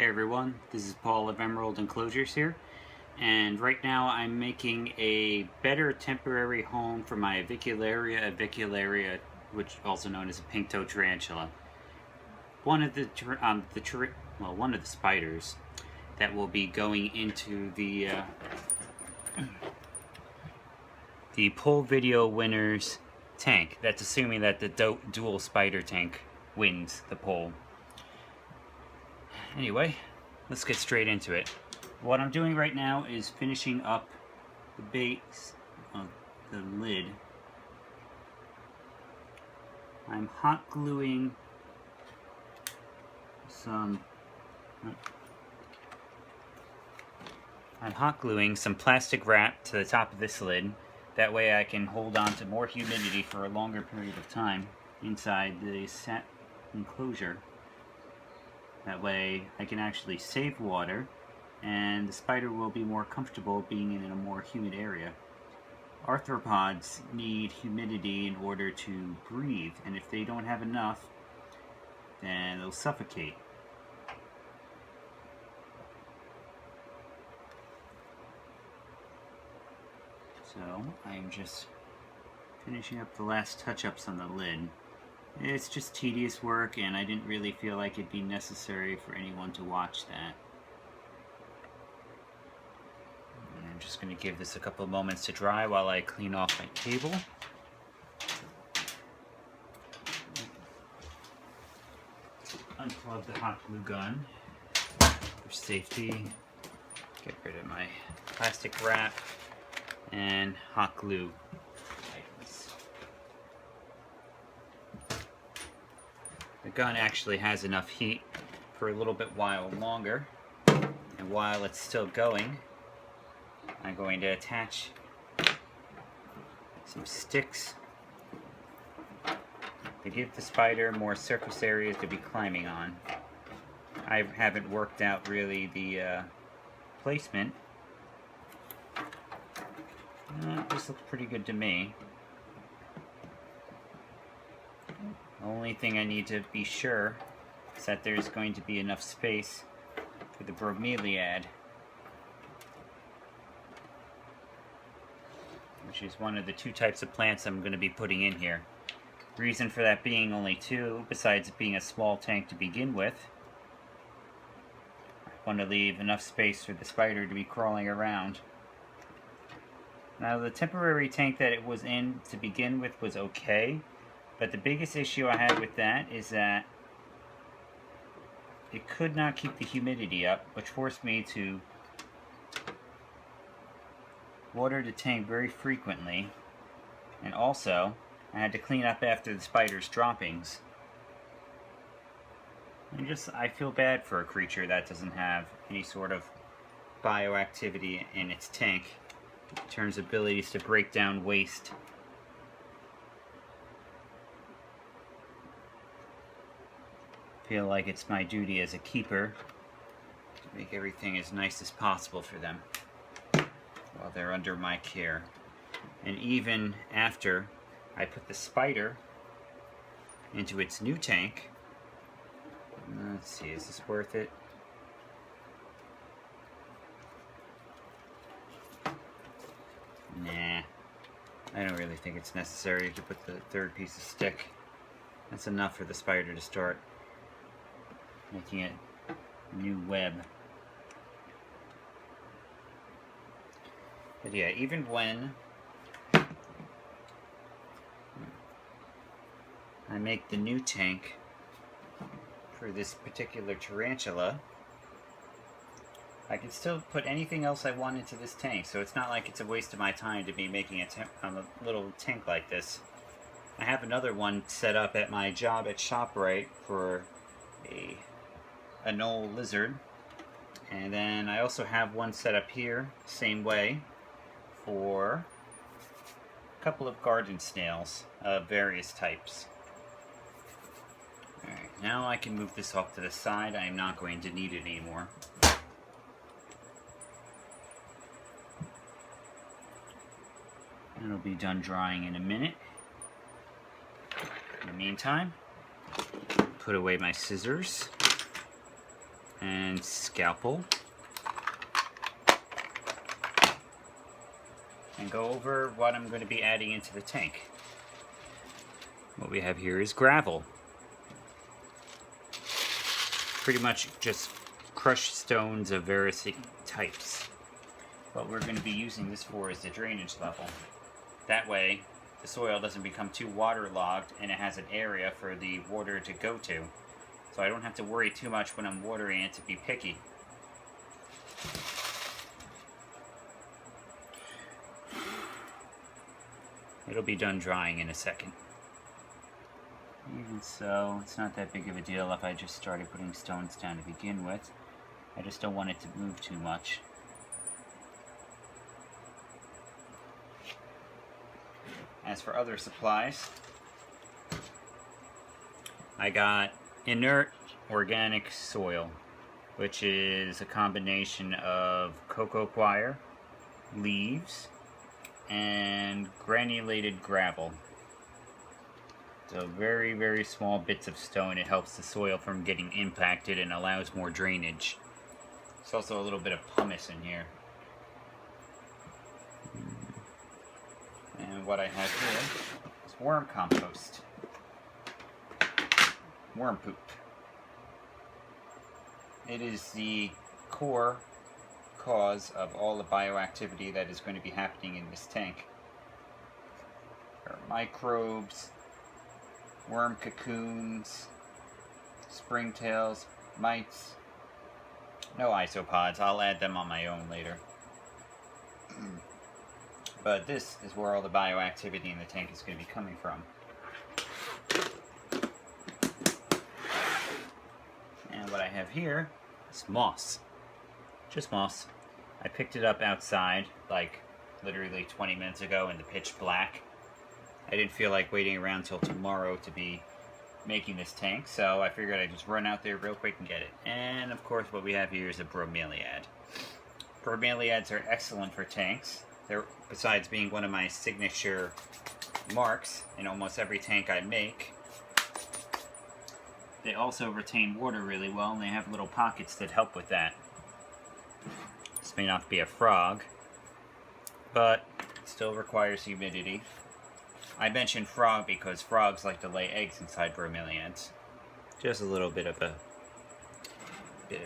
Hey everyone, this is Paul of Emerald Enclosures here, and right now I'm making a better temporary home for my avicularia, which also known as a pink-toed tarantula. One of the spiders that will be going into the Pull Video Winners tank. That's assuming that the dual spider tank wins the poll. Anyway, let's get straight into it. What I'm doing right now is finishing up the base of the lid. I'm hot gluing some plastic wrap to the top of this lid. That way I can hold on to more humidity for a longer period of time inside the set enclosure. That way I can actually save water, and the spider will be more comfortable being in a more humid area. Arthropods need humidity in order to breathe, and if they don't have enough, then they'll suffocate. So I'm just finishing up the last touch-ups on the lid. It's just tedious work, and I didn't really feel like it'd be necessary for anyone to watch that. And I'm just going to give this a couple of moments to dry while I clean off my table. Unplug the hot glue gun for safety. Get rid of my plastic wrap and hot glue items. The gun actually has enough heat for a little bit while longer, and while it's still going, I'm going to attach some sticks to give the spider more surface areas to be climbing on. I haven't worked out really the placement. This looks pretty good to me. The only thing I need to be sure is that there's going to be enough space for the bromeliad, which is one of the two types of plants I'm going to be putting in here. Reason for that being only two, besides it being a small tank to begin with. I want to leave enough space for the spider to be crawling around. Now, the temporary tank that it was in to begin with was okay, but the biggest issue I had with that is that it could not keep the humidity up, which forced me to water the tank very frequently, and also I had to clean up after the spider's droppings. And I feel bad for a creature that doesn't have any sort of bioactivity in its tank in terms of abilities to break down waste. I feel like it's my duty as a keeper to make everything as nice as possible for them while they're under my care. And even after I put the spider into its new tank, let's see, is this worth it? Nah, I don't really think it's necessary to put the third piece of stick. That's enough for the spider to start making a new web. But yeah, even when I make the new tank for this particular tarantula, I can still put anything else I want into this tank, so it's not like it's a waste of my time to be making a little tank like this. I have another one set up at my job at ShopRite for a knoll lizard, and then I also have one set up here, same way, for a couple of garden snails of various types. Alright, now I can move this off to the side. I am not going to need it anymore. It'll be done drying in a minute. In the meantime, put away my scissors. and scalpel and go over what I'm going to be adding into the tank. What we have here is gravel. Pretty much just crushed stones of various types. What we're going to be using this for is the drainage level. That way, the soil doesn't become too waterlogged and it has an area for the water to go to. So I don't have to worry too much when I'm watering it to be picky. It'll be done drying in a second. Even so, it's not that big of a deal if I just started putting stones down to begin with. I just don't want it to move too much. As for other supplies, I got inert organic soil, which is a combination of cocoa coir, leaves, and granulated gravel. So very, very small bits of stone. It helps the soil from getting impacted and allows more drainage. There's also a little bit of pumice in here. And what I have here is worm compost. Worm poop. It is the core cause of all the bioactivity that is going to be happening in this tank. There are microbes, worm cocoons, springtails, mites. No isopods. I'll add them on my own later. But this is where all the bioactivity in the tank is going to be coming from. And what I have here is moss. Just moss. I picked it up outside, like literally 20 minutes ago in the pitch black. I didn't feel like waiting around till tomorrow to be making this tank, so I figured I'd just run out there real quick and get it. And of course what we have here is a bromeliad. Bromeliads are excellent for tanks. They're, besides being one of my signature marks in almost every tank I make, they also retain water really well, and they have little pockets that help with that. This may not be a frog, but it still requires humidity. I mentioned frog because frogs like to lay eggs inside bromeliads. Just a little bit of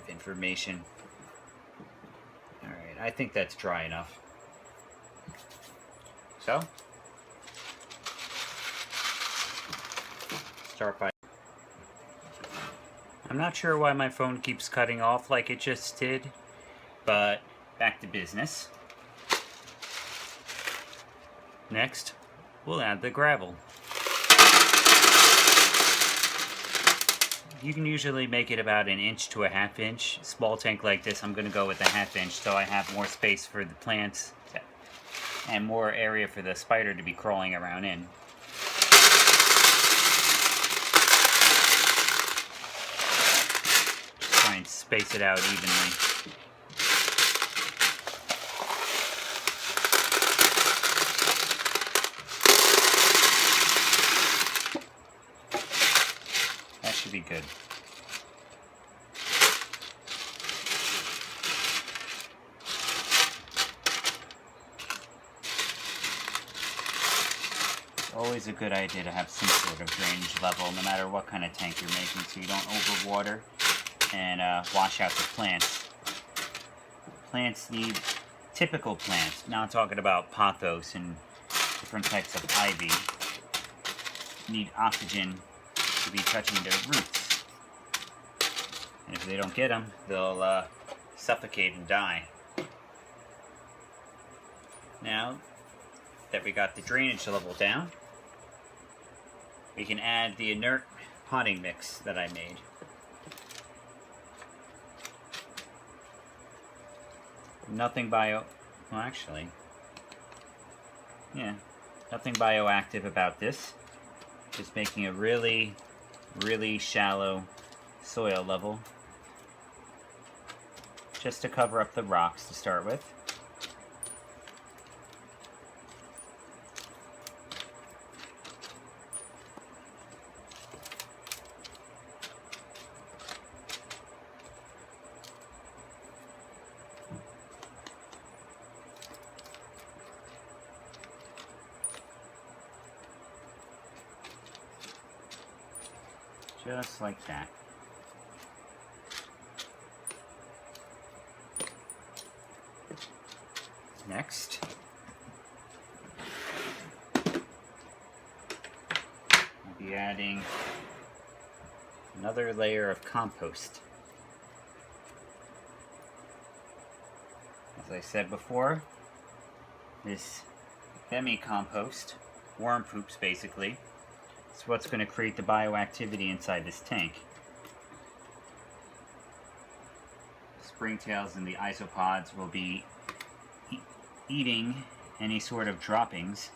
information. Alright, I think that's dry enough. So, start by... I'm not sure why my phone keeps cutting off like it just did, but back to business. Next, we'll add the gravel. You can usually make it about 1 inch to a 1/2 inch. Small tank like this, I'm going to go with a 1/2 inch so I have more space for the plants and more area for the spider to be crawling around in. Just try and space it out evenly. That should be good. Always a good idea to have some sort of drainage level, no matter what kind of tank you're making, so you don't overwater and wash out the plants. Plants need, typical plants, now I'm talking about pothos and different types of ivy, need oxygen to be touching their roots. And if they don't get them, they'll suffocate and die. Now that we got the drainage level down, we can add the inert potting mix that I made. Nothing well actually, yeah, nothing bioactive about this. Just making a really, really shallow soil level, just to cover up the rocks to start with. Just like that. Next, I'll be adding another layer of compost. As I said before, this compost, worm poops basically, is what's going to create the bioactivity inside this tank. The springtails and the isopods will be eating any sort of droppings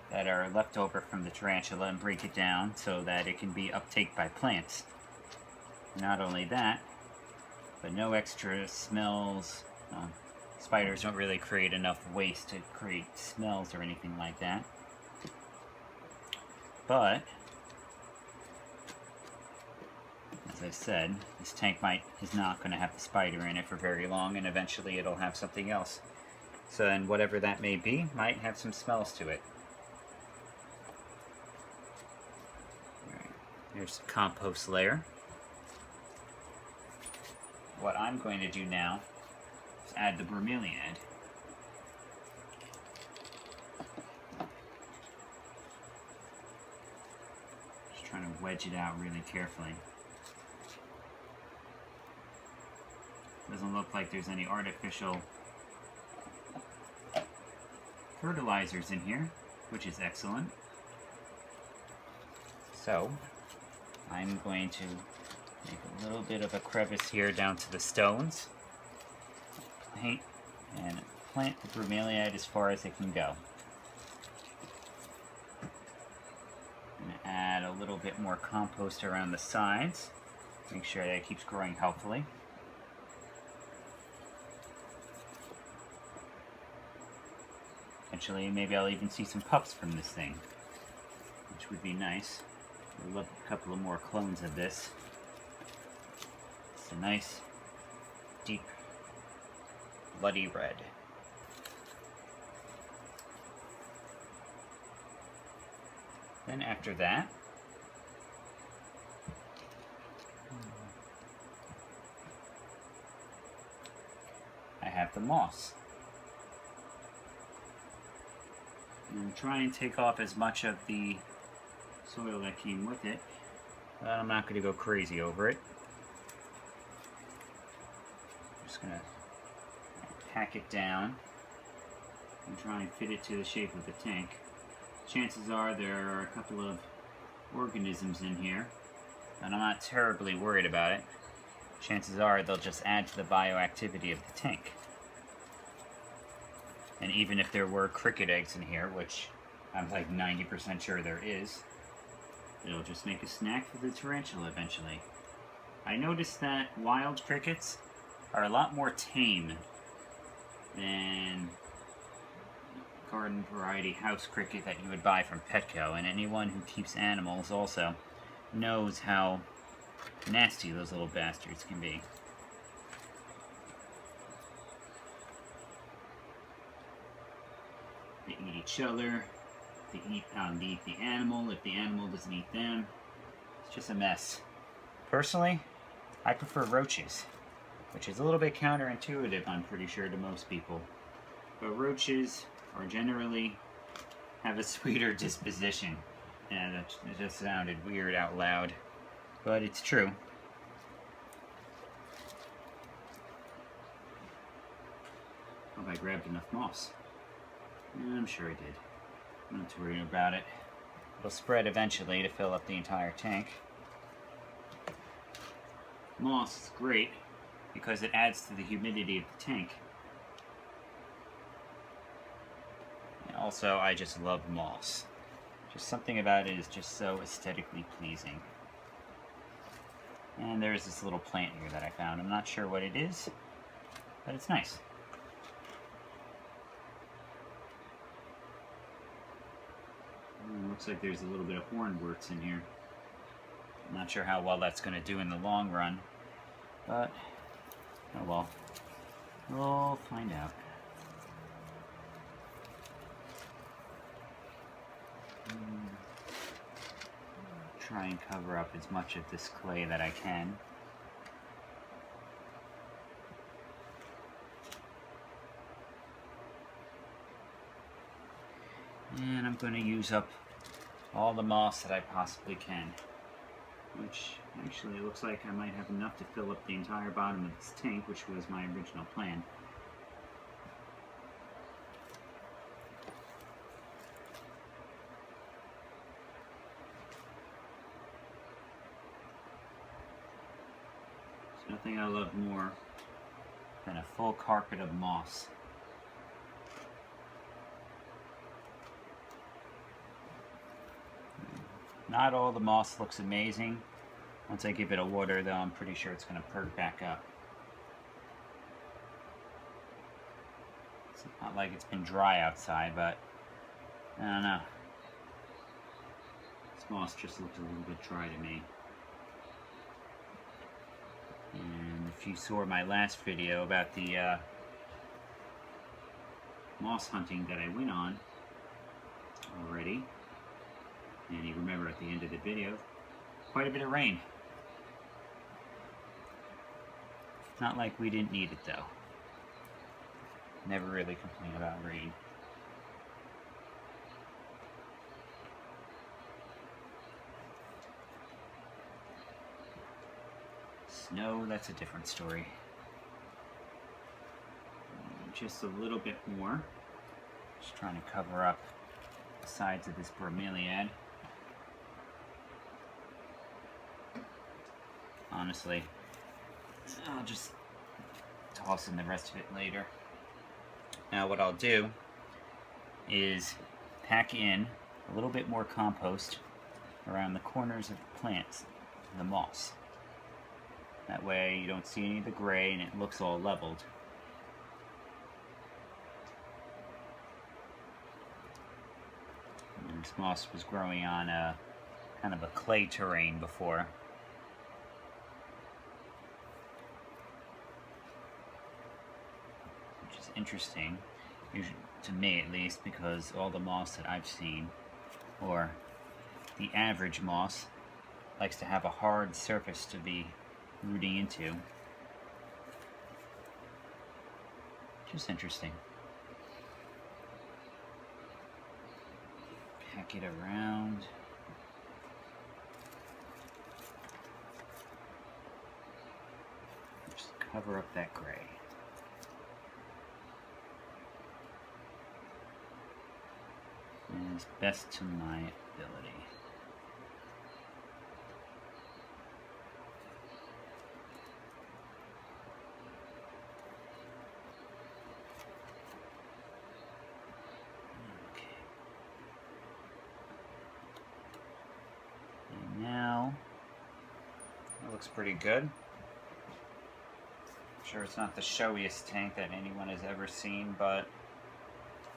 that are left over from the tarantula and break it down so that it can be uptaken by plants. Not only that, but no extra smells. Spiders don't really create enough waste to create smells or anything like that. But, as I said, this tank is not going to have the spider in it for very long, and eventually it'll have something else. So, and whatever that may be, might have some smells to it. Alright, here's the compost layer. What I'm going to do now is add the bromeliad. Just trying to wedge it out really carefully. Doesn't look like there's any artificial fertilizers in here, which is excellent. So, I'm going to make a little bit of a crevice here down to the stones. And plant the bromeliad as far as it can go. I'm going to add a little bit more compost around the sides. Make sure that it keeps growing healthily. Eventually, maybe I'll even see some pups from this thing, which would be nice. We'll look at a couple of more clones of this. It's a nice, deep, bloody red. Then after that, I have the moss. And try and take off as much of the soil that came with it, but I'm not going to go crazy over it. I'm just going to pack it down and try and fit it to the shape of the tank. Chances are there are a couple of organisms in here, and I'm not terribly worried about it. Chances are they'll just add to the bioactivity of the tank. And even if there were cricket eggs in here, which I'm like 90% sure there is, it'll just make a snack for the tarantula eventually. I noticed that wild crickets are a lot more tame than garden variety house cricket that you would buy from Petco, and anyone who keeps animals also knows how nasty those little bastards can be. They eat each other, they eat the animal if the animal doesn't eat them. It's just a mess. Personally, I prefer roaches, which is a little bit counterintuitive, I'm pretty sure, to most people. But roaches are generally have a sweeter disposition. And it just sounded weird out loud, but it's true. Hope I grabbed enough moss. Yeah, I'm sure I did. I'm not too worried about it. It'll spread eventually to fill up the entire tank. Moss is great because it adds to the humidity of the tank. And also, I just love moss. Just something about it is just so aesthetically pleasing. And there's this little plant here that I found. I'm not sure what it is, but it's nice. Looks like there's a little bit of hornworts in here. I'm not sure how well that's going to do in the long run, but oh well. We'll find out. try and cover up as much of this clay that I can. And I'm going to use up all the moss that I possibly can. Which actually looks like I might have enough to fill up the entire bottom of this tank, which was my original plan. There's nothing I love more than a full carpet of moss. Not all the moss looks amazing. Once I give it a water, though, I'm pretty sure it's going to perk back up. It's not like it's been dry outside, but I don't know. This moss just looks a little bit dry to me. And if you saw my last video about the moss hunting that I went on already, and you remember at the end of the video, quite a bit of rain. Not like we didn't need it though. Never really complain about rain. Snow, that's a different story. Just a little bit more. Just trying to cover up the sides of this bromeliad. Honestly, I'll just toss in the rest of it later. Now what I'll do is pack in a little bit more compost around the corners of the plants, the moss. That way you don't see any of the gray and it looks all leveled. And this moss was growing on a kind of a clay terrain before. Interesting, to me at least, because all the moss that I've seen, or the average moss, likes to have a hard surface to be rooting into. Just interesting. Pack it around. Just cover up that gray. As best to my ability. Okay. And now it looks pretty good. I'm sure it's not the showiest tank that anyone has ever seen, but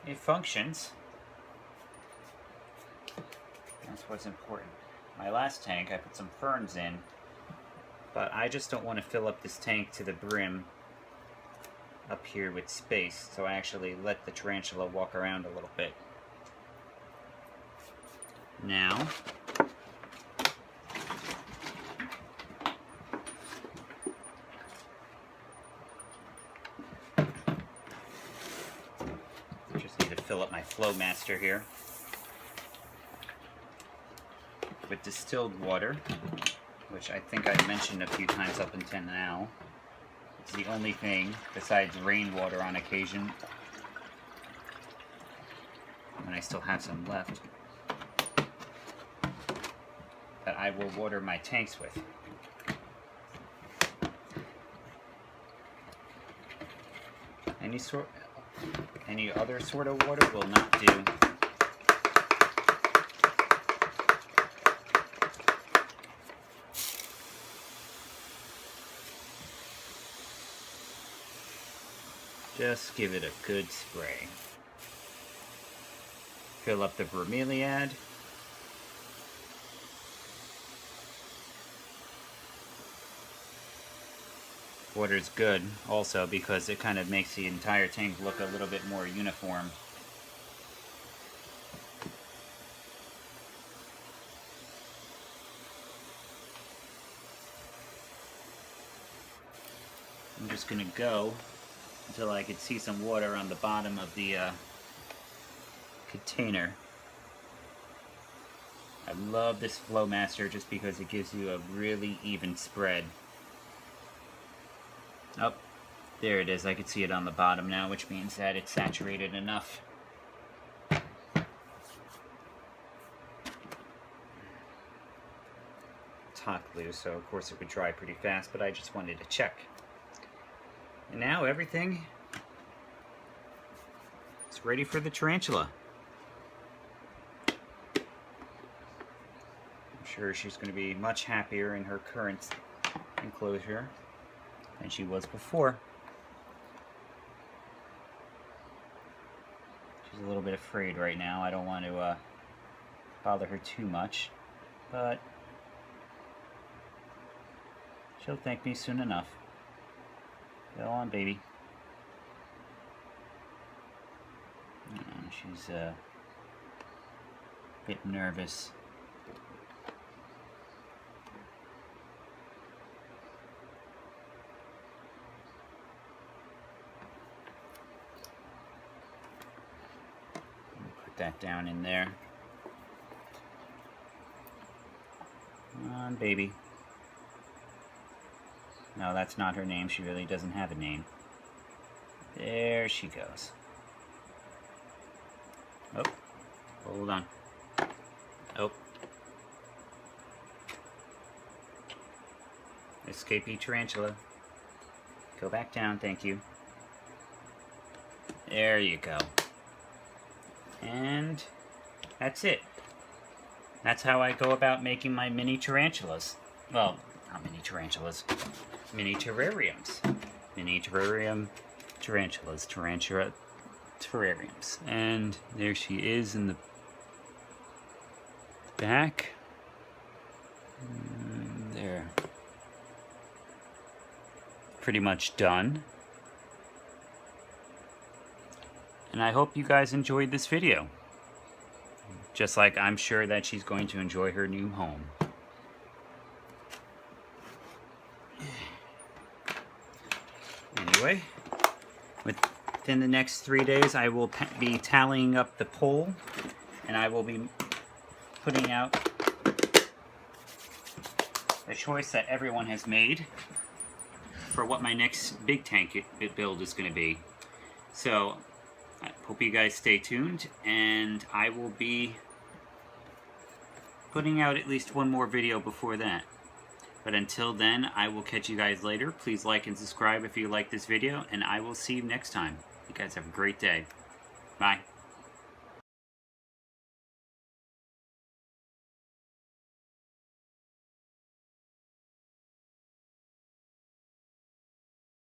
it functions. That's what's important. My last tank, I put some ferns in, but I just don't want to fill up this tank to the brim up here with space, so I actually let the tarantula walk around a little bit. Now, I just need to fill up my flow master here with distilled water, which I think I've mentioned a few times up until now. It's the only thing, besides rainwater on occasion, and I still have some left, that I will water my tanks with. Any other sort of water will not do. Just give it a good spray. Fill up the bromeliad. Water's good also because it kind of makes the entire tank look a little bit more uniform. I'm just going to go until I can see some water on the bottom of the container. I love this Flowmaster just because it gives you a really even spread. Oh, there it is. I can see it on the bottom now, which means that it's saturated enough. It's hot glue, so of course it would dry pretty fast, but I just wanted to check. And now everything is ready for the tarantula. I'm sure she's going to be much happier in her current enclosure than she was before. She's a little bit afraid right now. I don't want to bother her too much, but she'll thank me soon enough. Go on, baby. She's a bit nervous. Put that down in there. Come on, baby. No, that's not her name. She really doesn't have a name. There she goes. Oh, hold on. Oh. Escapee tarantula. Go back down, thank you. There you go. And that's it. That's how I go about making my mini tarantulas. Well, not mini tarantulas. Mini terrariums. Mini terrarium tarantulas. Tarantula terrariums. And there she is in the back. There. Pretty much done. And I hope you guys enjoyed this video. Just like I'm sure that she's going to enjoy her new home. Anyway, within the next 3 days I will be tallying up the poll, and I will be putting out the choice that everyone has made for what my next big tank build is going to be. So I hope you guys stay tuned, and I will be putting out at least one more video before that. But until then, I will catch you guys later. Please like and subscribe if you like this video, and I will see you next time. You guys have a great day. Bye.